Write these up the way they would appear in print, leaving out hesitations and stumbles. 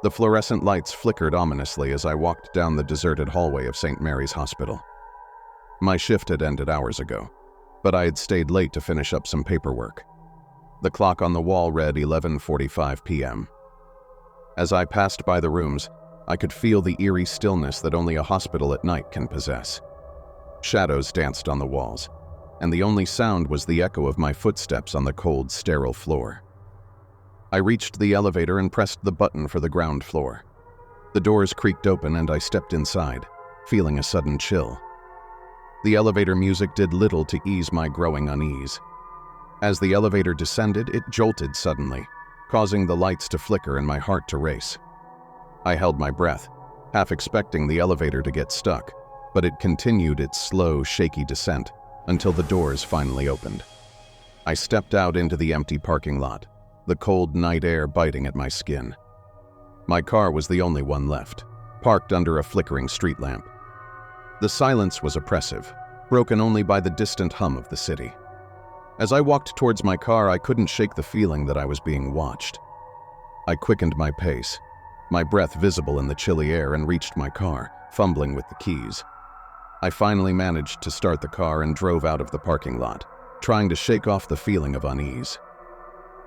The fluorescent lights flickered ominously as I walked down the deserted hallway of St. Mary's Hospital. My shift had ended hours ago, but I had stayed late to finish up some paperwork. The clock on the wall read 11:45 p.m. As I passed by the rooms, I could feel the eerie stillness that only a hospital at night can possess. Shadows danced on the walls, and the only sound was the echo of my footsteps on the cold, sterile floor. I reached the elevator and pressed the button for the ground floor. The doors creaked open and I stepped inside, feeling a sudden chill. The elevator music did little to ease my growing unease. As the elevator descended, it jolted suddenly, causing the lights to flicker and my heart to race. I held my breath, half expecting the elevator to get stuck, but it continued its slow, shaky descent until the doors finally opened. I stepped out into the empty parking lot, the cold night air biting at my skin. My car was the only one left, parked under a flickering street lamp. The silence was oppressive, broken only by the distant hum of the city. As I walked towards my car, I couldn't shake the feeling that I was being watched. I quickened my pace, my breath visible in the chilly air, and reached my car, fumbling with the keys. I finally managed to start the car and drove out of the parking lot, trying to shake off the feeling of unease.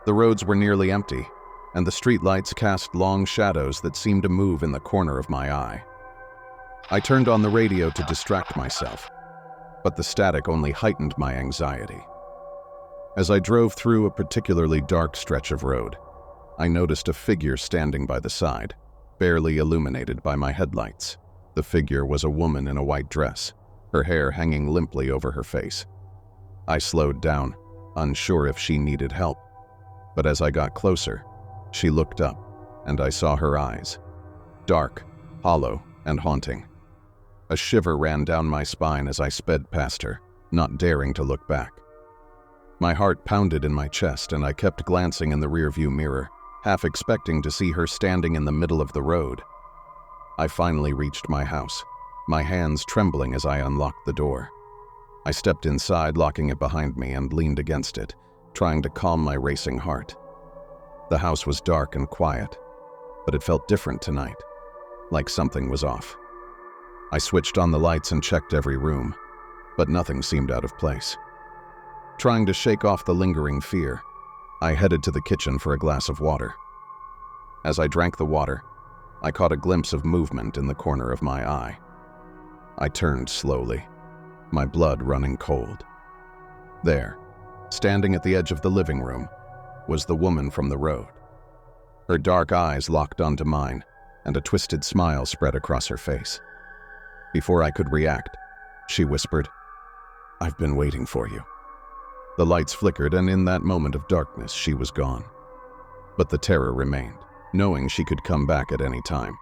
The roads were nearly empty, and the streetlights cast long shadows that seemed to move in the corner of my eye. I turned on the radio to distract myself, but the static only heightened my anxiety. As I drove through a particularly dark stretch of road, I noticed a figure standing by the side, barely illuminated by my headlights. The figure was a woman in a white dress, her hair hanging limply over her face. I slowed down, unsure if she needed help. But as I got closer, she looked up, and I saw her eyes. Dark, hollow, and haunting. A shiver ran down my spine as I sped past her, not daring to look back. My heart pounded in my chest, and I kept glancing in the rearview mirror, half expecting to see her standing in the middle of the road. I finally reached my house, my hands trembling as I unlocked the door. I stepped inside, locking it behind me, and leaned against it, trying to calm my racing heart. The house was dark and quiet, but it felt different tonight, like something was off. I switched on the lights and checked every room, but nothing seemed out of place. Trying to shake off the lingering fear, I headed to the kitchen for a glass of water. As I drank the water, I caught a glimpse of movement in the corner of my eye. I turned slowly, my blood running cold. There, standing at the edge of the living room, was the woman from the road. Her dark eyes locked onto mine, and a twisted smile spread across her face. Before I could react, she whispered, "I've been waiting for you." The lights flickered, and in that moment of darkness, she was gone. But the terror remained, knowing she could come back at any time.